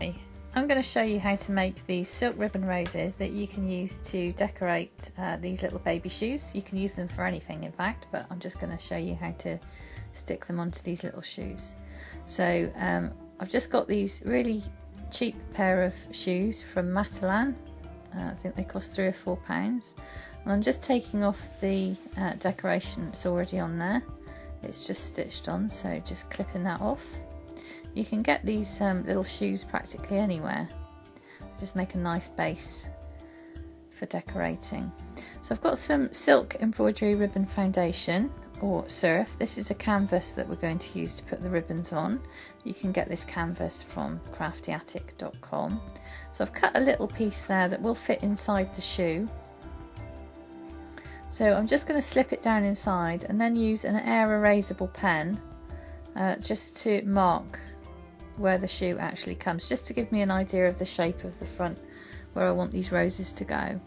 I'm going to show you how to make these silk ribbon roses that you can use to decorate these little baby shoes. You can use them for anything in fact, but I'm just going to show you how to stick them onto these little shoes. So I've just got these really cheap pair of shoes from Matalan. I think they cost £3 or £4, and I'm just taking off the decoration that's already on there. It's just stitched on, so just clipping that off. You can get these little shoes practically anywhere. Just make a nice base for decorating. So I've got some silk embroidery ribbon foundation or surf. This is a canvas that we're going to use to put the ribbons on. You can get this canvas from craftyattic.com. So I've cut a little piece there that will fit inside the shoe. So I'm just going to slip it down inside and then use an air erasable pen just to mark where the shoe actually comes, just to give me an idea of the shape of the front where I want these roses to go.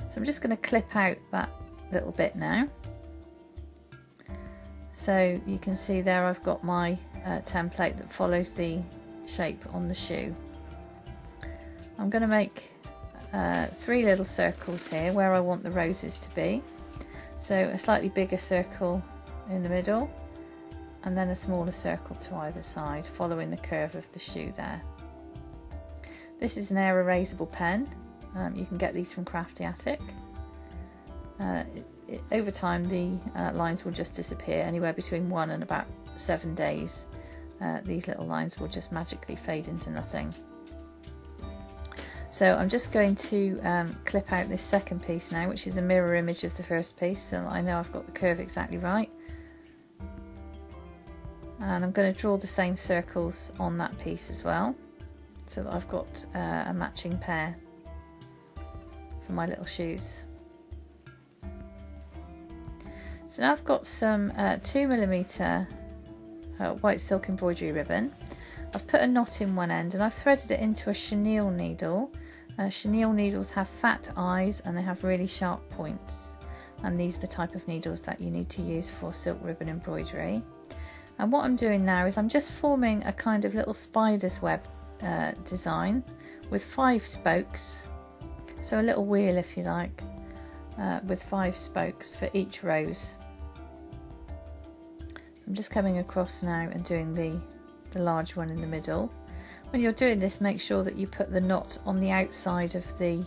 So I'm just going to clip out that little bit now. So you can see there I've got my template that follows the shape on the shoe. I'm going to make 3 little circles here where I want the roses to be. So a slightly bigger circle in the middle, and then a smaller circle to either side, following the curve of the shoe there. This is an air erasable pen. You can get these from Crafty Attic. Over time the lines will just disappear. Anywhere between 1 and about 7 days these little lines will just magically fade into nothing. So I'm just going to clip out this second piece now, which is a mirror image of the first piece, so that I know I've got the curve exactly right. And I'm going to draw the same circles on that piece as well, so that I've got a matching pair for my little shoes. So now I've got some 2mm white silk embroidery ribbon. I've put a knot in one end and I've threaded it into a chenille needle. Chenille needles have fat eyes and they have really sharp points, and these are the type of needles that you need to use for silk ribbon embroidery. And what I'm doing now is I'm just forming a kind of little spider's web design with 5 spokes, so a little wheel if you like, with 5 spokes for each rose. I'm just coming across now and doing the large one in the middle. When you're doing this, make sure that you put the knot on the outside of the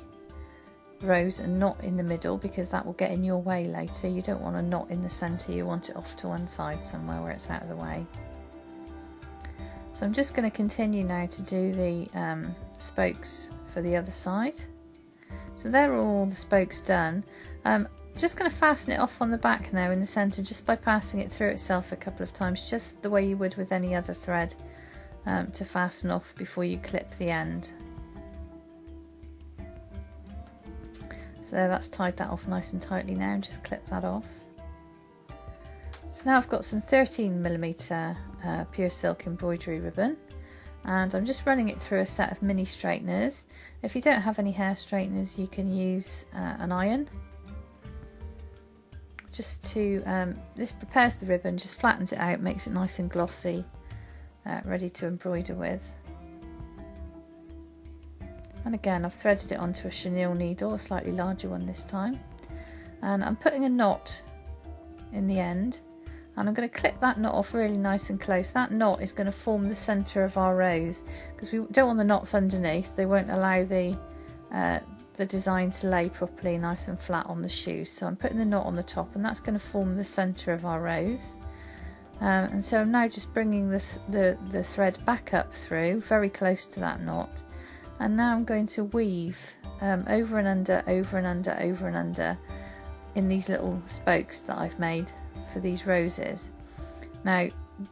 rose and not in the middle, because that will get in your way later. You don't want a knot in the centre, you want it off to one side somewhere where it's out of the way. So I'm just going to continue now to do the spokes for the other side. So there are all the spokes done. Just going to fasten it off on the back now in the centre, just by passing it through itself a couple of times, just the way you would with any other thread, to fasten off before you clip the end. So there, that's tied that off nice and tightly now, and just clip that off. So now I've got some 13mm pure silk embroidery ribbon, and I'm just running it through a set of mini straighteners. If you don't have any hair straighteners, you can use an iron. Just to, this prepares the ribbon, just flattens it out, makes it nice and glossy, ready to embroider with. And again, I've threaded it onto a chenille needle, a slightly larger one this time, and I'm putting a knot in the end, and I'm going to clip that knot off really nice and close. That knot is going to form the centre of our rose, because we don't want the knots underneath. They won't allow the design to lay properly nice and flat on the shoes. So I'm putting the knot on the top, and that's going to form the centre of our rose. And so I'm now just bringing the thread back up through, very close to that knot. And now I'm going to weave over and under, over and under, over and under in these little spokes that I've made for these roses. Now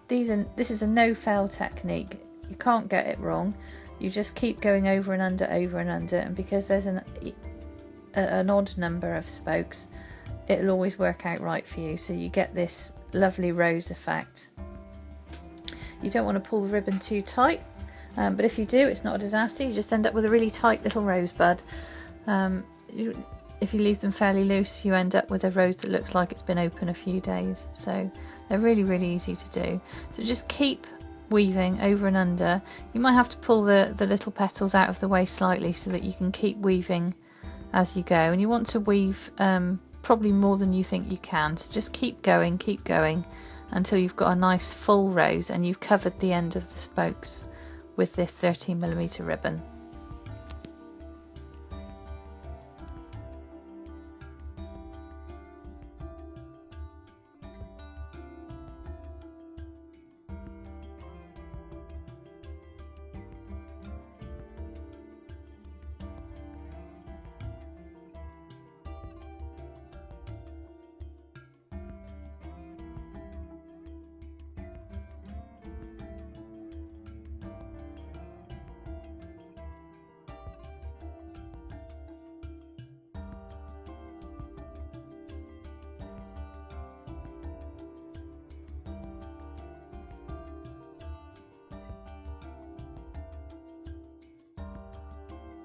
this is a no-fail technique. You can't get it wrong. You just keep going over and under, and because there's an odd number of spokes, it'll always work out right for you, so you get this lovely rose effect. You don't want to pull the ribbon too tight, but if you do, it's not a disaster. You just end up with a really tight little rosebud. If you leave them fairly loose, you end up with a rose that looks like it's been open a few days. So they're really, really easy to do. So just keep weaving over and under. You might have to pull the little petals out of the way slightly so that you can keep weaving as you go, and you want to weave probably more than you think you can, so just keep going until you've got a nice full rose and you've covered the end of the spokes with this 13mm ribbon.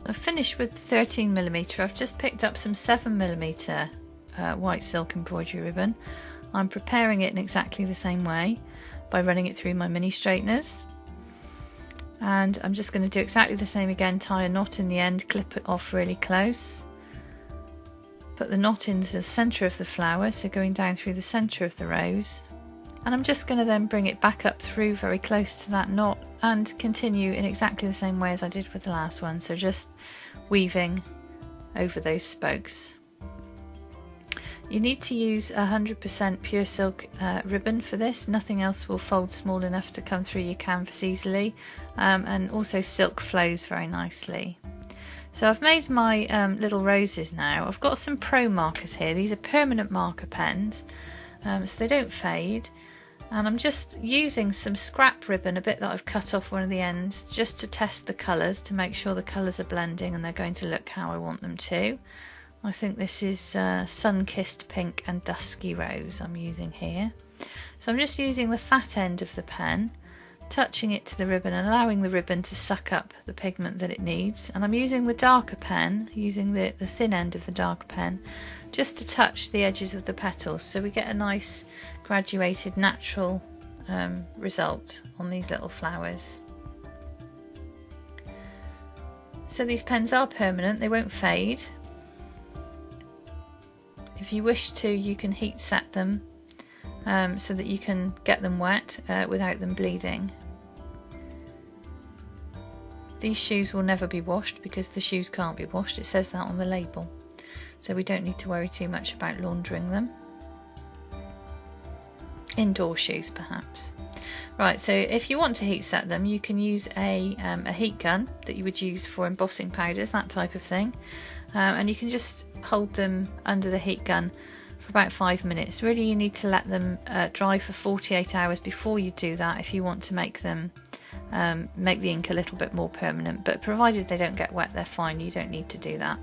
I've finished with 13mm. I've just picked up some 7mm white silk embroidery ribbon. I'm preparing it in exactly the same way by running it through my mini straighteners, and I'm just going to do exactly the same again. Tie a knot in the end, clip it off really close, put the knot into the centre of the flower, so going down through the centre of the rose, and I'm just going to then bring it back up through very close to that knot and continue in exactly the same way as I did with the last one, so just weaving over those spokes. You need to use 100% pure silk ribbon for this. Nothing else will fold small enough to come through your canvas easily, and also silk flows very nicely. So I've made my little roses now. I've got some pro markers here. These are permanent marker pens, so they don't fade. And I'm just using some scrap ribbon, a bit that I've cut off one of the ends, just to test the colours, to make sure the colours are blending and they're going to look how I want them to. I think this is sun-kissed pink and dusky rose I'm using here. So I'm just using the fat end of the pen, touching it to the ribbon and allowing the ribbon to suck up the pigment that it needs. And I'm using the darker pen, using the thin end of the darker pen, just to touch the edges of the petals, so we get a nice graduated natural result on these little flowers. So these pens are permanent, they won't fade. If you wish to, you can heat set them so that you can get them wet without them bleeding. These shoes will never be washed because the shoes can't be washed, it says that on the label, so we don't need to worry too much about laundering them. Indoor shoes perhaps. Right, so if you want to heat set them, you can use a heat gun that you would use for embossing powders, that type of thing, and you can just hold them under the heat gun for about 5 minutes. Really, you need to let them dry for 48 hours before you do that if you want to make them make the ink a little bit more permanent, but provided they don't get wet, they're fine, you don't need to do that.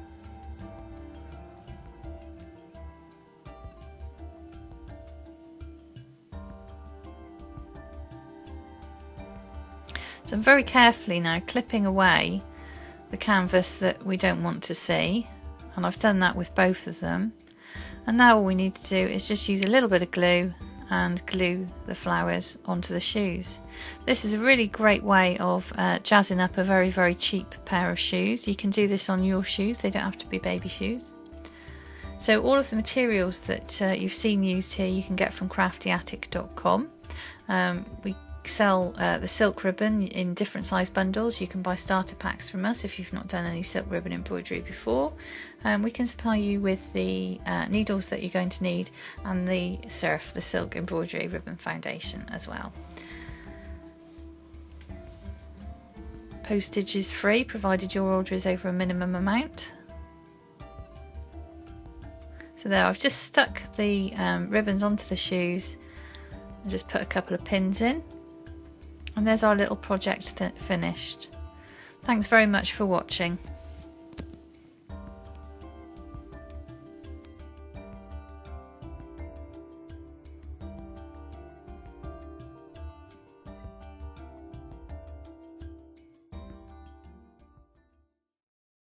So I'm very carefully now clipping away the canvas that we don't want to see, and I've done that with both of them. And now all we need to do is just use a little bit of glue and glue the flowers onto the shoes. This is a really great way of jazzing up a very, very cheap pair of shoes. You can do this on your shoes, they don't have to be baby shoes. So all of the materials that you've seen used here you can get from craftyattic.com. We sell the silk ribbon in different size bundles. You can buy starter packs from us if you've not done any silk ribbon embroidery before. We can supply you with the needles that you're going to need and the SURF, the silk embroidery ribbon foundation as well. Postage is free provided your order is over a minimum amount. So there, I've just stuck the ribbons onto the shoes and just put a couple of pins in. And there's our little project finished. Thanks very much for watching.